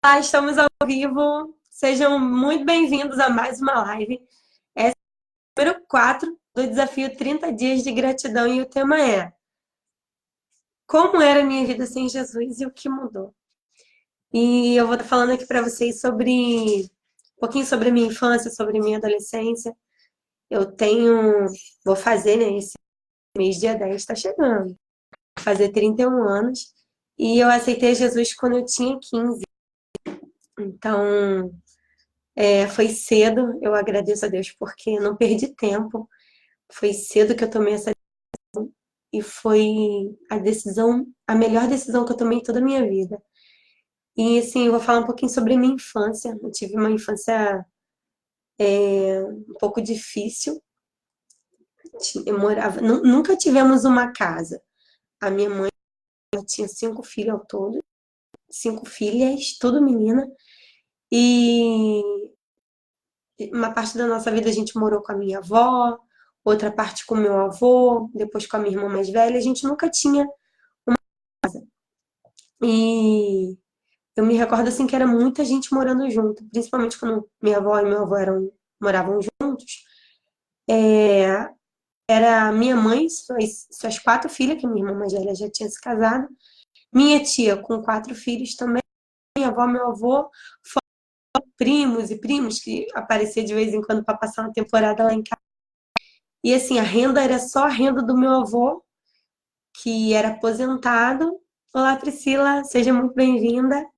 Olá, estamos ao vivo. Sejam muito bem-vindos a mais uma live. Essa é o número 4 do desafio 30 dias de gratidão e o tema é: como era a minha vida sem Jesus e o que mudou? E eu vou estar falando aqui para vocês sobre um pouquinho sobre a minha infância, sobre a minha adolescência. Vou fazer, né, esse mês dia 10 está chegando, vou fazer 31 anos, e eu aceitei Jesus quando eu tinha 15. Então, foi cedo, eu agradeço a Deus porque não perdi tempo. Foi cedo que eu tomei essa e foi a melhor decisão que eu tomei em toda a minha vida. E assim, eu vou falar um pouquinho sobre a minha infância. Eu tive uma infância um pouco difícil. Eu morava, nunca tivemos uma casa. A minha mãe tinha 5 filhos ao todo, 5 filhas, tudo menina. E uma parte da nossa vida a gente morou com a minha avó, outra parte com meu avô, depois com a minha irmã mais velha. A gente nunca tinha. E eu me recordo assim que era muita gente morando junto, principalmente quando minha avó e meu avô moravam juntos. Era minha mãe, suas 4 filhas, que minha irmã mais velha já tinha se casado, minha tia com 4 filhos também, minha avó, meu avô, primos e primos que apareciam de vez em quando para passar uma temporada lá em casa. E assim, a renda era só a renda do meu avô, que era aposentado. Olá, Priscila, seja muito bem-vinda.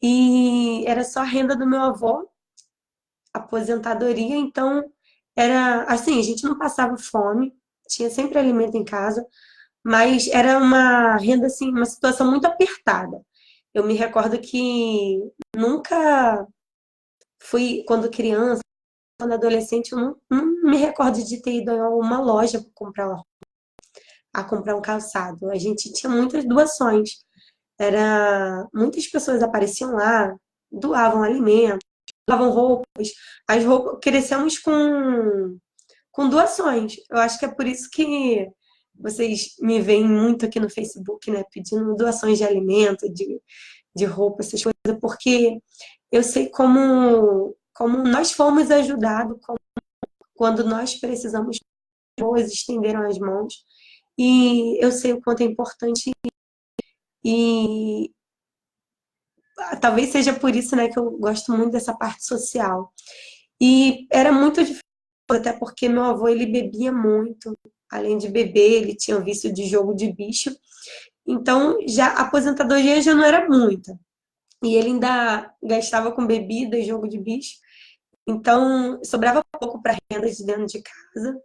E era só a renda do meu avô, aposentadoria, então era assim, a gente não passava fome, tinha sempre alimento em casa, mas era uma renda assim, uma situação muito apertada. Eu me recordo que nunca fui, quando criança, quando adolescente, eu não me recordo de ter ido a uma loja para comprar um calçado. A gente tinha muitas doações. Muitas pessoas apareciam lá, doavam alimento, doavam roupas. As roupas, crescemos com doações. Eu acho que é por isso que vocês me veem muito aqui no Facebook, né, pedindo doações de alimento, de roupa, essas coisas, porque eu sei como nós fomos ajudados, quando nós precisamos, pessoas estenderam as mãos. E eu sei o quanto é importante e talvez seja por isso, né, que eu gosto muito dessa parte social. E era muito difícil, até porque meu avô, ele bebia muito. Além de beber, ele tinha vício de jogo de bicho. Então, já a aposentadoria já não era muita. E ele ainda gastava com bebida e jogo de bicho. Então, sobrava pouco para renda de dentro de casa.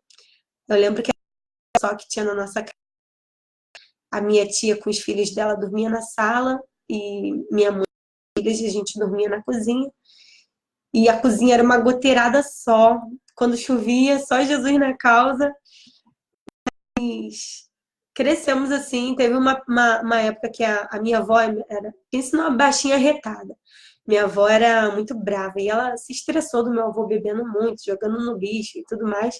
Eu lembro que era só que tinha na nossa casa. A minha tia com os filhos dela dormia na sala e minha mãe e a gente dormia na cozinha. E a cozinha era uma goteirada só. Quando chovia, só Jesus na causa. Crescemos assim. Teve uma época que a minha avó era, pensa numa baixinha retada. Minha avó era muito brava e ela se estressou do meu avô bebendo muito, jogando no lixo e tudo mais.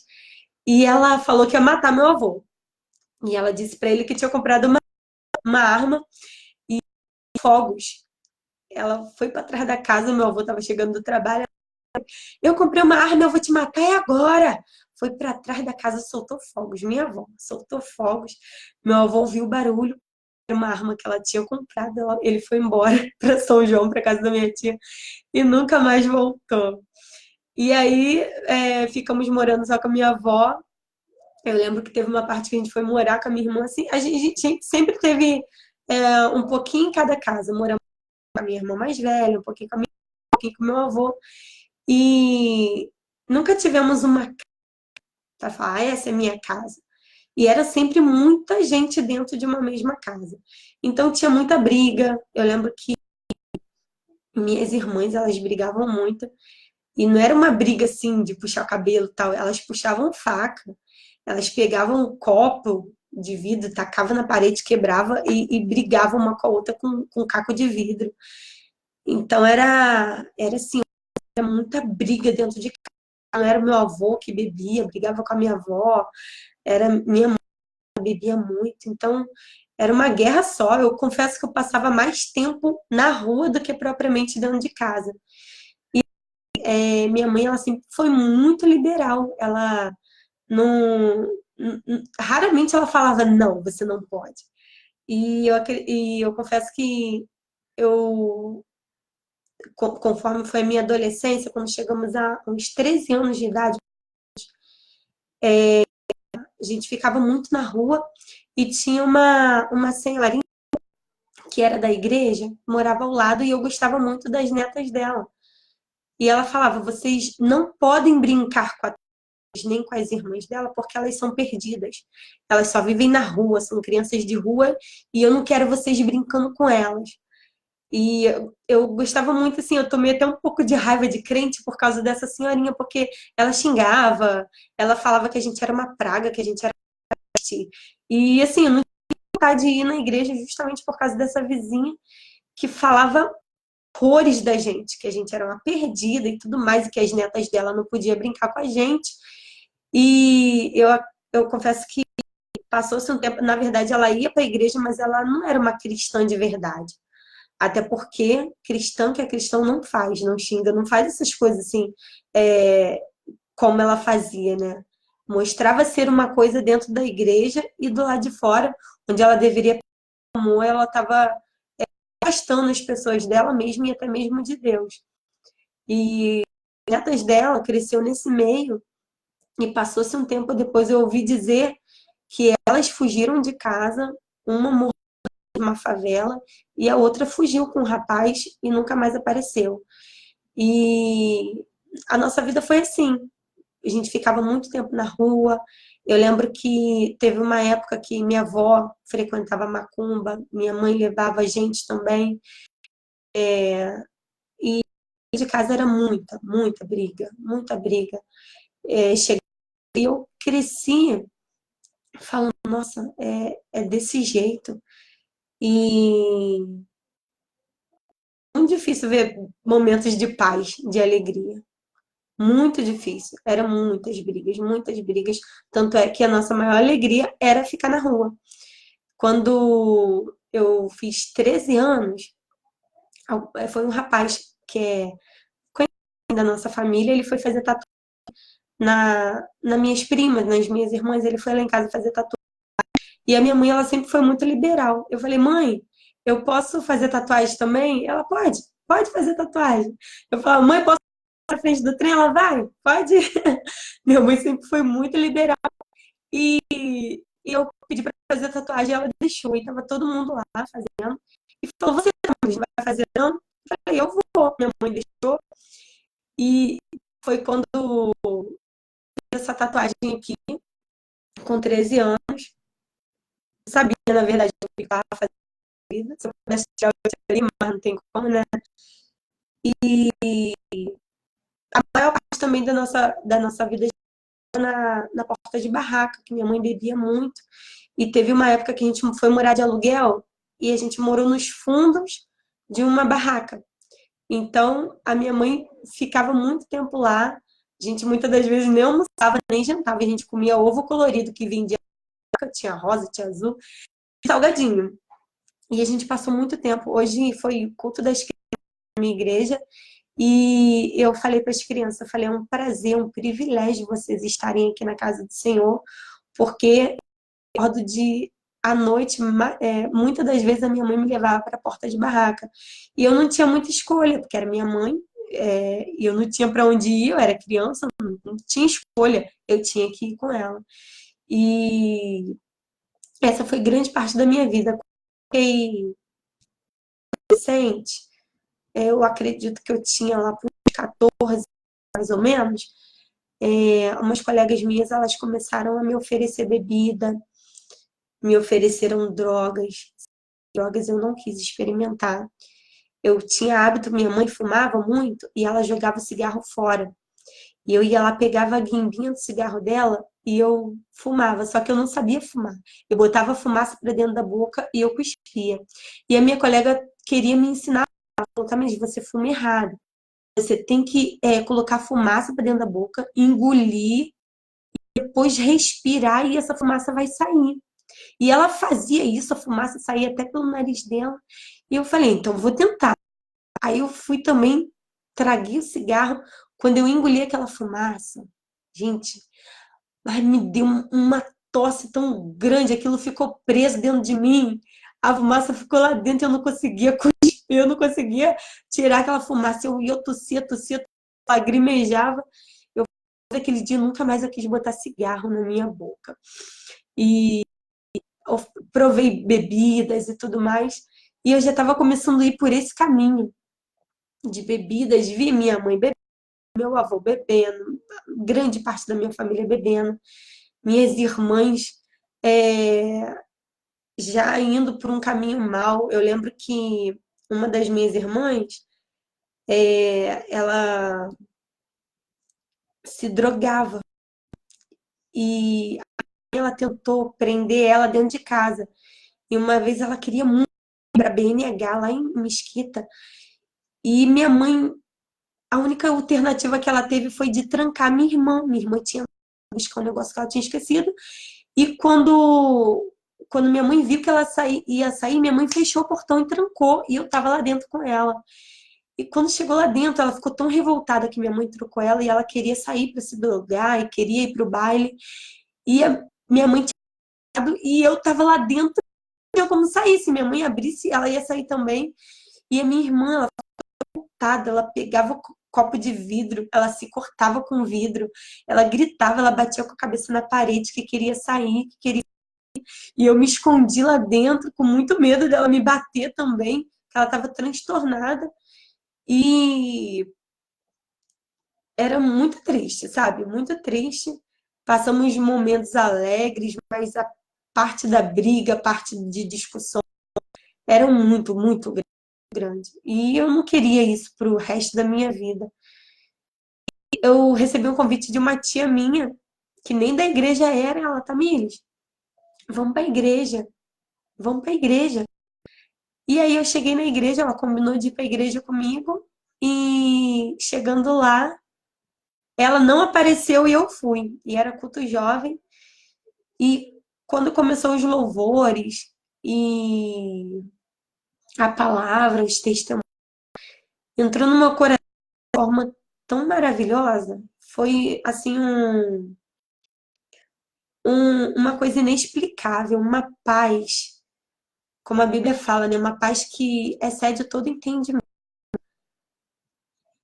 E ela falou que ia matar meu avô. E ela disse para ele que tinha comprado uma arma e fogos. Ela foi para trás da casa, meu avô estava chegando do trabalho. Eu comprei uma arma, eu vou te matar é agora. Foi para trás da casa, soltou fogos. Minha avó soltou fogos. Meu avô ouviu o barulho. Era uma arma que ela tinha comprado. Ele foi embora para São João, para casa da minha tia, e nunca mais voltou. E aí ficamos morando só com a minha avó. Eu lembro que teve uma parte que a gente foi morar com a minha irmã. Assim, a gente sempre teve um pouquinho em cada casa. Moramos com a minha irmã mais velha, um pouquinho com a minha, um pouquinho com o meu avô. E nunca tivemos uma casa para falar, essa é minha casa. E era sempre muita gente dentro de uma mesma casa. Então tinha muita briga. Eu lembro que minhas irmãs, elas brigavam muito. E não era uma briga assim de puxar o cabelo e tal. Elas puxavam faca. Elas pegavam um copo de vidro, tacavam na parede, quebrava e brigavam uma com a outra com caco de vidro. Então era assim, era muita briga dentro de casa. Não era meu avô que bebia, brigava com a minha avó, era minha mãe que bebia muito. Então, era uma guerra só. Eu confesso que eu passava mais tempo na rua do que propriamente dentro de casa. Minha mãe, ela sempre foi muito liberal. Ela não, raramente ela falava, não, você não pode. E eu confesso que eu, conforme foi a minha adolescência, quando chegamos a uns 13 anos de idade, a gente ficava muito na rua e tinha uma senhorinha que era da igreja, morava ao lado e eu gostava muito das netas dela. E ela falava: vocês não podem brincar com a nem com as irmãs dela, porque elas são perdidas. Elas só vivem na rua, são crianças de rua, e eu não quero vocês brincando com elas. E eu gostava muito, assim, eu tomei até um pouco de raiva de crente por causa dessa senhorinha, porque ela xingava, ela falava que a gente era uma praga, que a gente era peste. E assim, eu não tinha vontade de ir na igreja justamente por causa dessa vizinha que falava horrores da gente, que a gente era uma perdida e tudo mais, e que as netas dela não podiam brincar com a gente. E eu confesso que passou-se um tempo, na verdade, ela ia para a igreja, mas ela não era uma cristã de verdade. Até porque cristão que é cristão não faz, não xinga, não faz essas coisas assim, é, como ela fazia, né? Mostrava ser uma coisa dentro da igreja e do lado de fora, onde ela deveria, como ela estava afastando as pessoas dela mesma e até mesmo de Deus. E as netas dela cresceu nesse meio e passou-se um tempo depois eu ouvi dizer que elas fugiram de casa, uma morreu em uma favela e a outra fugiu com um rapaz e nunca mais apareceu. E a nossa vida foi assim. A gente ficava muito tempo na rua. Eu lembro que teve uma época que minha avó frequentava macumba, minha mãe levava a gente também. E de casa era muita, muita briga, muita briga. Cheguei, eu cresci falando, nossa, é desse jeito. E muito difícil ver momentos de paz, de alegria. Muito difícil. Eram muitas brigas, muitas brigas. Tanto é que a nossa maior alegria era ficar na rua. Quando eu fiz 13 anos, foi um rapaz que é conhecido da nossa família, ele foi fazer tatuagem nas minhas primas, nas minhas irmãs, ele foi lá em casa fazer tatuagem. E a minha mãe, ela sempre foi muito liberal. Eu falei, mãe, eu posso fazer tatuagem também? Ela pode fazer tatuagem. Eu falei, mãe, posso ir na frente do trem? Ela vai, pode. Minha mãe sempre foi muito liberal. E eu pedi para fazer tatuagem, ela deixou. E tava todo mundo lá fazendo. E falou, você não vai fazer não? Eu falei, eu vou. Minha mãe deixou. E foi quando eu fiz essa tatuagem aqui, com 13 anos. Eu sabia, na verdade, que eu ficava fazendo vida. Se eu pudesse tirar, eu tiraria, mas não tem como, né? E a maior parte também da nossa vida na porta de barraca, que minha mãe bebia muito. E teve uma época que a gente foi morar de aluguel e a gente morou nos fundos de uma barraca. Então, a minha mãe ficava muito tempo lá. A gente muitas das vezes nem almoçava, nem jantava. A gente comia ovo colorido que vinha de barraca, tinha rosa, tinha azul, e salgadinho. E a gente passou muito tempo. Hoje foi o culto das crianças na minha igreja. E eu falei para as crianças, eu falei, é um prazer, um privilégio vocês estarem aqui na casa do Senhor, porque recordo de à noite, muitas das vezes a minha mãe me levava para a porta de barraca. E eu não tinha muita escolha, porque era minha mãe, e eu não tinha para onde ir, eu era criança, não tinha escolha, eu tinha que ir com ela. E essa foi grande parte da minha vida. Quando eu fiquei adolescente, eu acredito que eu tinha lá por uns 14, mais ou menos, umas colegas minhas, elas começaram a me oferecer bebida, me ofereceram drogas. Drogas eu não quis experimentar. Eu tinha hábito, minha mãe fumava muito e ela jogava o cigarro fora. E eu ia lá, pegava a guimbinha do cigarro dela e eu fumava, só que eu não sabia fumar. Eu botava fumaça para dentro da boca e eu cuspia. E a minha colega queria me ensinar, ela falou, tá, mas você fuma errado. Você tem que colocar fumaça para dentro da boca, engolir, depois respirar e essa fumaça vai sair. E ela fazia isso, a fumaça saía até pelo nariz dela. E eu falei, então vou tentar. Aí eu fui também, traguei o cigarro. Quando eu engoli aquela fumaça, gente, ai, me deu uma tosse tão grande, aquilo ficou preso dentro de mim. A fumaça ficou lá dentro, eu não conseguia cuspir, eu não conseguia tirar aquela fumaça. Eu tossia, tossia, lagrimejava. Eu, naquele dia, nunca mais eu quis botar cigarro na minha boca. E eu provei bebidas e tudo mais. E eu já estava começando a ir por esse caminho de bebidas, vi minha mãe bebendo, meu avô bebendo, grande parte da minha família bebendo, minhas irmãs é, já indo por um caminho mal. Eu lembro que uma das minhas irmãs, ela se drogava e ela tentou prender ela dentro de casa. E uma vez ela queria muito ir para a BNH lá em Mesquita. E minha mãe, a única alternativa que ela teve foi de trancar minha irmã. Minha irmã tinha buscar um negócio que ela tinha esquecido. E quando minha mãe viu que ela ia sair, minha mãe fechou o portão e trancou. E eu tava lá dentro com ela. E quando chegou lá dentro, ela ficou tão revoltada que minha mãe trocou ela e ela queria sair para se drogar e queria ir pro baile. E minha mãe tinha ido, e eu tava lá dentro, não tinha como sair. Se minha mãe abrisse, ela ia sair também. E a minha irmã, ela ficou revoltada, ela pegava copo de vidro, ela se cortava com vidro, ela gritava, ela batia com a cabeça na parede que queria sair, que queria. E eu me escondi lá dentro com muito medo dela me bater também, que ela estava transtornada. E era muito triste, sabe? Muito triste. Passamos momentos alegres, mas a parte da briga, a parte de discussão, era muito, muito grande. E eu não queria isso para o resto da minha vida. Eu recebi um convite de uma tia minha, que nem da igreja era, ela, Tamires, vamos para a igreja, vamos para a igreja. E aí eu cheguei na igreja, ela combinou de ir para a igreja comigo, e chegando lá, ela não apareceu e eu fui. E era culto jovem. E quando começou os louvores e a palavra, os testemunhos, entrou no meu coração de uma forma tão maravilhosa. Foi assim uma coisa inexplicável, uma paz, como a Bíblia fala, né? Uma paz que excede todo entendimento.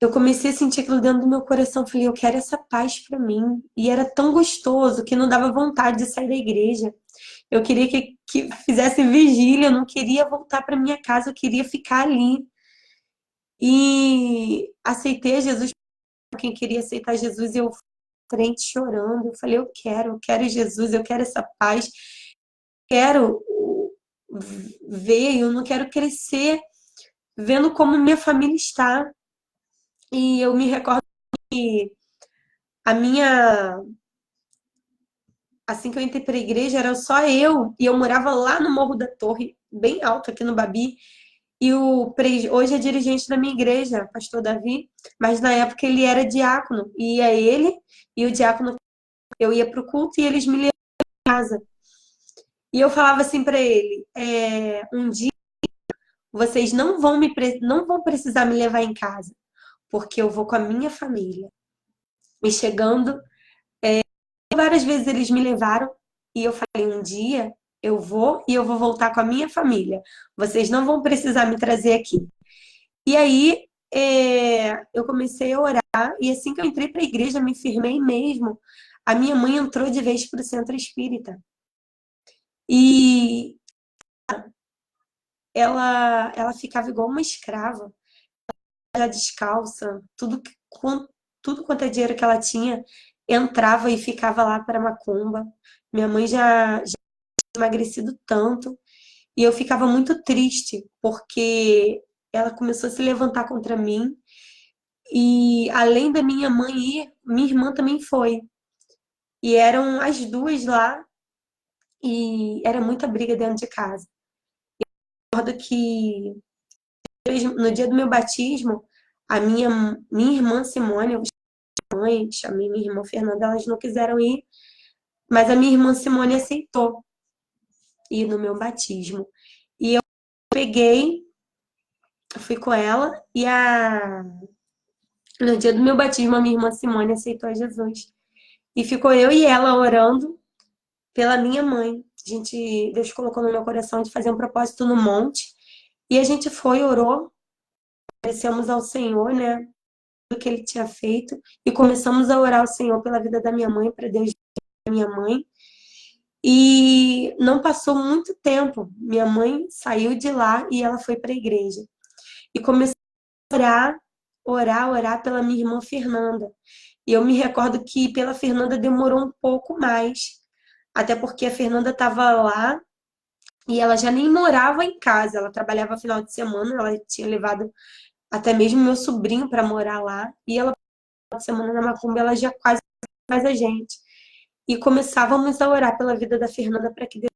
Eu comecei a sentir aquilo dentro do meu coração. Falei, eu quero essa paz para mim. E era tão gostoso que não dava vontade de sair da igreja. Eu queria que fizesse vigília, eu não queria voltar para minha casa, eu queria ficar ali. E aceitei a Jesus. Quem queria aceitar Jesus, eu frente chorando. Eu falei, eu quero Jesus, eu quero essa paz, quero ver, eu não quero crescer vendo como minha família está. E eu me recordo que a minha, assim que eu entrei para a igreja, era só eu, e eu morava lá no Morro da Torre, bem alto aqui no Babi. E hoje é dirigente da minha igreja, pastor Davi, mas na época ele era diácono, e ia ele e o diácono, eu ia para o culto e eles me levavam para casa. E eu falava assim para ele, um dia vocês não vão precisar me levar em casa, porque eu vou com a minha família. E chegando, várias vezes eles me levaram e eu falei, um dia eu vou e eu vou voltar com a minha família. Vocês não vão precisar me trazer aqui. E aí eu comecei a orar e assim que eu entrei para a igreja, me firmei mesmo. A minha mãe entrou de vez para o centro espírita. E ela ficava igual uma escrava, já descalça, tudo quanto é dinheiro que ela tinha, entrava e ficava lá para macumba. Minha mãe já tinha emagrecido tanto e eu ficava muito triste porque ela começou a se levantar contra mim e além da minha mãe ir, minha irmã também foi. E eram as duas lá e era muita briga dentro de casa. Eu recordo que no dia do meu batismo, minha irmã Simone, eu chamei minha irmã Fernanda, elas não quiseram ir, mas a minha irmã Simone aceitou. ir no meu batismo. E eu peguei, fui com ela, e no dia do meu batismo, a minha irmã Simone aceitou a Jesus. E ficou eu e ela orando pela minha mãe. Deus colocou no meu coração de fazer um propósito no monte. E a gente foi, orou, agradecemos ao Senhor, né, do que ele tinha feito. E começamos a orar ao Senhor pela vida da minha mãe, para Deus da minha mãe. E não passou muito tempo. Minha mãe saiu de lá e ela foi para a igreja. E começou a orar pela minha irmã Fernanda. E eu me recordo que pela Fernanda demorou um pouco mais. Até porque a Fernanda estava lá e ela já nem morava em casa. Ela trabalhava final de semana, ela tinha levado até mesmo meu sobrinho para morar lá. E ela, final de semana na Macumba, ela já quase faz a gente. E começávamos a orar pela vida da Fernanda para que Deus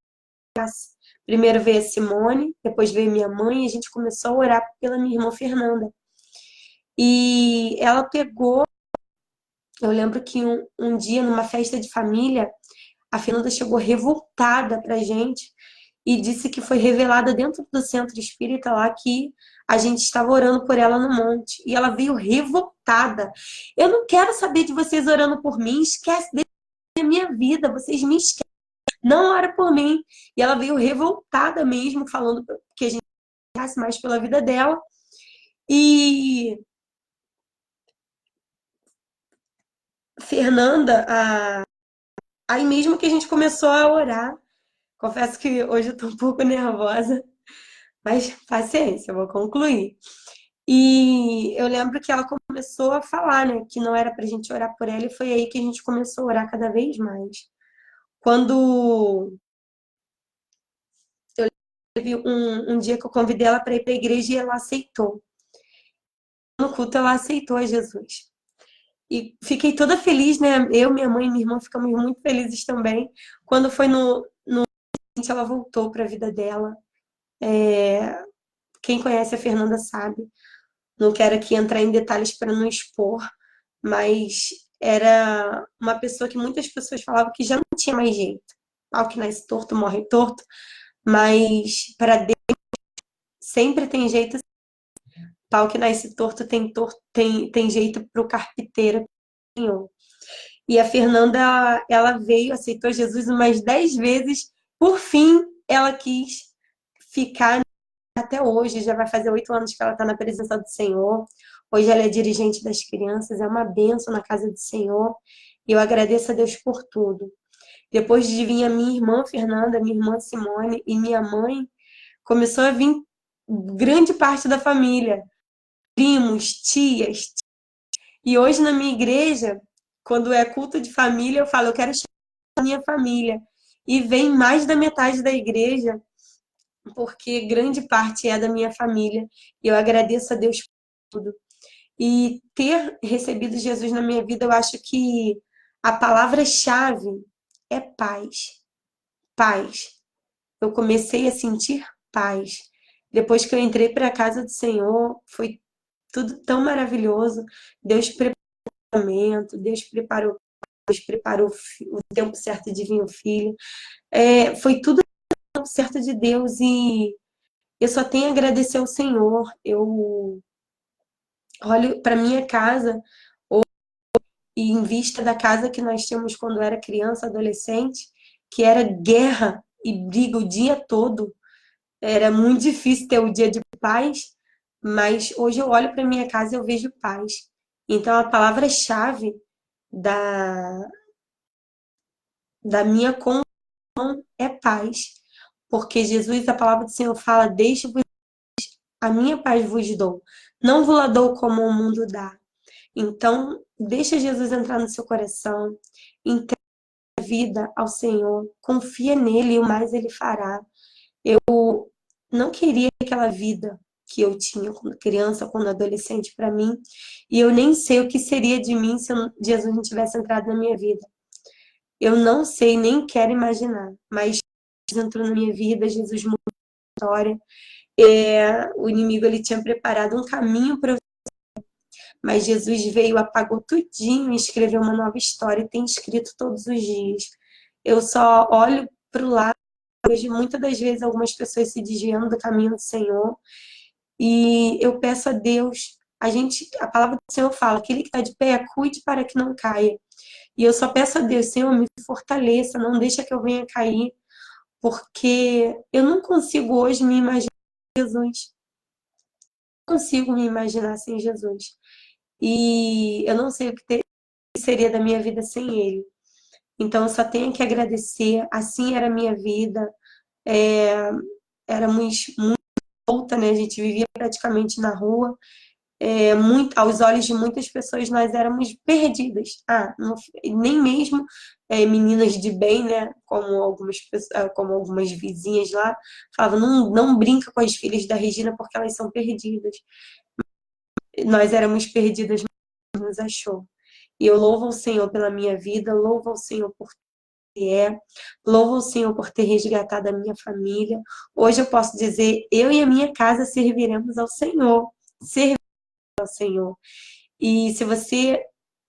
orasse. Primeiro veio a Simone, depois veio minha mãe, e a gente começou a orar pela minha irmã Fernanda. E ela pegou, eu lembro que um dia, numa festa de família, a Fernanda chegou revoltada pra gente e disse que foi revelada dentro do centro espírita lá que a gente estava orando por ela no monte. E ela veio revoltada. Eu não quero saber de vocês orando por mim, esquece da minha vida, vocês me esquecem, não ora por mim. E ela veio revoltada mesmo, falando que a gente orasse mais pela vida dela. E Fernanda, aí mesmo que a gente começou a orar, confesso que hoje eu tô um pouco nervosa, mas paciência, eu vou concluir. E eu lembro que ela começou a falar, né, que não era pra gente orar por ela, e foi aí que a gente começou a orar cada vez mais. Quando teve um dia que eu convidei ela para ir para a igreja e ela aceitou. No culto ela aceitou a Jesus. E fiquei toda feliz, né? Eu, minha mãe e minha irmã ficamos muito felizes também. Quando foi no ela voltou para a vida dela. Quem conhece a Fernanda sabe. Não quero aqui entrar em detalhes para não expor, mas era uma pessoa que muitas pessoas falavam que já não tinha mais jeito. Pau que nasce torto, morre torto, mas para Deus sempre tem jeito. Pau que nasce torto, tem jeito para o carpinteiro. E a Fernanda, ela veio, aceitou Jesus umas 10 vezes. Por fim, ela quis ficar até hoje. Já vai fazer 8 anos que ela está na presença do Senhor. Hoje ela é dirigente das crianças, é uma bênção na casa do Senhor. E eu agradeço a Deus por tudo. Depois de vir a minha irmã Fernanda, minha irmã Simone e minha mãe, começou a vir grande parte da família. Primos, tias. E hoje na minha igreja, quando é culto de família, eu falo, eu quero chamar a minha família. E vem mais da metade da igreja, porque grande parte é da minha família. E eu agradeço a Deus por tudo. E ter recebido Jesus na minha vida, eu acho que a palavra-chave é paz. Paz. Eu comecei a sentir paz. Depois que eu entrei para a casa do Senhor, foi tudo tão maravilhoso. Deus preparou o casamento, Deus preparou o tempo certo de vir o filho. Foi tudo o tempo certo de Deus e eu só tenho a agradecer ao Senhor. Eu olho para minha casa e em vista da casa que nós tínhamos quando era criança, adolescente, que era guerra e briga o dia todo. Era muito difícil ter o dia de paz, mas hoje eu olho para minha casa e eu vejo paz. Então a palavra-chave da, da minha conversão é paz. Porque Jesus, a palavra do Senhor fala, deixe-vos a minha paz vos dou. Não vos la dou como o mundo dá. Então, deixa Jesus entrar no seu coração, entrega a vida ao Senhor, confia nele e o mais ele fará. Eu não queria aquela vida que eu tinha quando criança, quando adolescente para mim, e eu nem sei o que seria de mim se Jesus não tivesse entrado na minha vida. Eu não sei, nem quero imaginar, mas Jesus entrou na minha vida, Jesus mudou a história. O inimigo ele tinha preparado um caminho para eu, mas Jesus veio, apagou tudinho e escreveu uma nova história e tem escrito todos os dias. Eu só olho para o lado vejo muitas das vezes algumas pessoas se desviando do caminho do Senhor, e eu peço a Deus, a palavra do Senhor fala, aquele que está de pé, cuide para que não caia. E eu só peço a Deus, Senhor, me fortaleça, não deixa que eu venha cair, porque eu não consigo hoje me imaginar sem Jesus. Não consigo me imaginar sem Jesus. E eu não sei o que seria da minha vida sem Ele. Então, eu só tenho que agradecer. Assim era a minha vida. É, éramos muito solta, né? A gente vivia praticamente na rua. Aos olhos de muitas pessoas, nós éramos perdidas. Nem mesmo meninas de bem, né? Como algumas vizinhas lá, falavam, não, não brinca com as filhas da Regina porque elas são perdidas. Nós éramos perdidas, mas nos achou. E eu louvo ao Senhor pela minha vida, louvo ao Senhor por louvo ao Senhor por ter resgatado a minha família. Hoje eu posso dizer, eu e a minha casa serviremos ao Senhor. Serviremos ao Senhor. E se você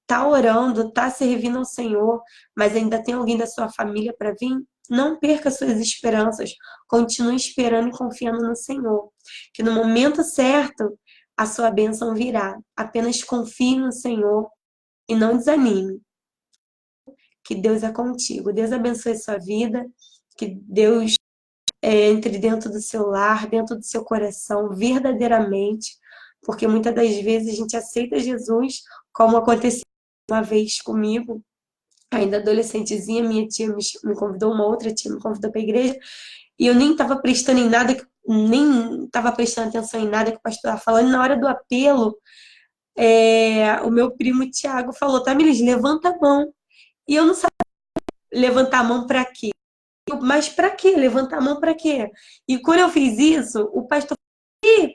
está orando, está servindo ao Senhor, mas ainda tem alguém da sua família para vir, não perca suas esperanças. Continue esperando e confiando no Senhor. Que no momento certo, a sua bênção virá. Apenas confie no Senhor e não desanime. Que Deus é contigo. Deus abençoe a sua vida. Que Deus entre dentro do seu lar, dentro do seu coração, verdadeiramente. Porque muitas das vezes a gente aceita Jesus, como aconteceu uma vez comigo, ainda adolescentezinha, minha tia me convidou, uma outra tia me convidou para a igreja, e eu nem estava prestando em nada, nem estava prestando atenção em nada que o pastor estava falando. Na hora do apelo, o meu primo Tiago falou, Tamiris, levanta a mão. E eu não sabia levantar a mão para quê? Mas para quê? Levantar a mão para quê? E quando eu fiz isso, o pastor falou,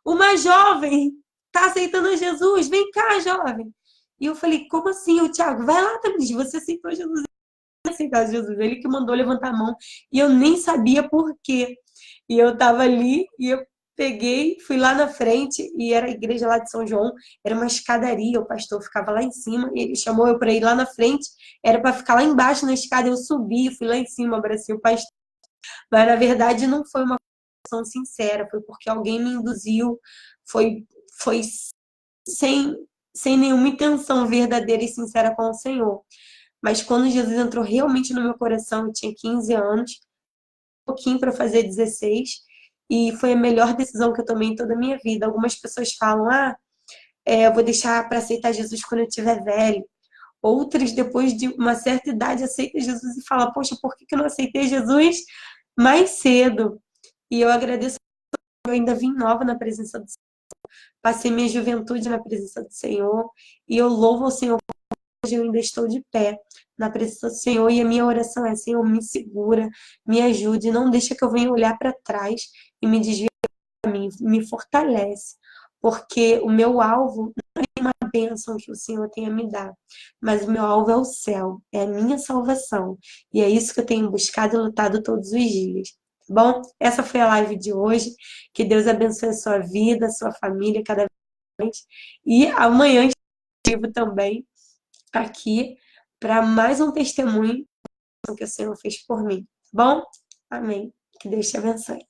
uma jovem está aceitando Jesus, vem cá, jovem. E eu falei, como assim? O Tiago, vai lá, Tamiris, você aceitou Jesus. Aceitar Jesus, ele que mandou levantar a mão. E eu nem sabia por quê. E eu estava ali e eu peguei, fui lá na frente, e era a igreja lá de São João, era uma escadaria, o pastor ficava lá em cima, e ele chamou eu para ir lá na frente, era para ficar lá embaixo na escada, eu subi, fui lá em cima, abracei o pastor. Mas na verdade não foi uma coração sincera, foi porque alguém me induziu, foi sem, sem nenhuma intenção verdadeira e sincera com o Senhor. Mas quando Jesus entrou realmente no meu coração, eu tinha 15 anos, um pouquinho para fazer 16, e foi a melhor decisão que eu tomei em toda a minha vida. Algumas pessoas falam, eu vou deixar para aceitar Jesus quando eu estiver velho. Outras, depois de uma certa idade, aceitam Jesus e falam, poxa, por que eu não aceitei Jesus mais cedo? E eu agradeço, eu ainda vim nova na presença do Senhor, passei minha juventude na presença do Senhor, e eu louvo o Senhor, hoje eu ainda estou de pé na presença do Senhor, e a minha oração é, Senhor, me segura, me ajude, não deixa que eu venha olhar para trás e me desvie do caminho, me fortalece, porque o meu alvo não é uma bênção que o Senhor tenha me dado, mas o meu alvo é o céu, é a minha salvação, e é isso que eu tenho buscado e lutado todos os dias. Tá bom? Essa foi a live de hoje. Que Deus abençoe a sua vida, a sua família cada vez mais. E amanhã estive também aqui para mais um testemunho que o Senhor fez por mim. Tá bom? Amém. Que Deus te abençoe.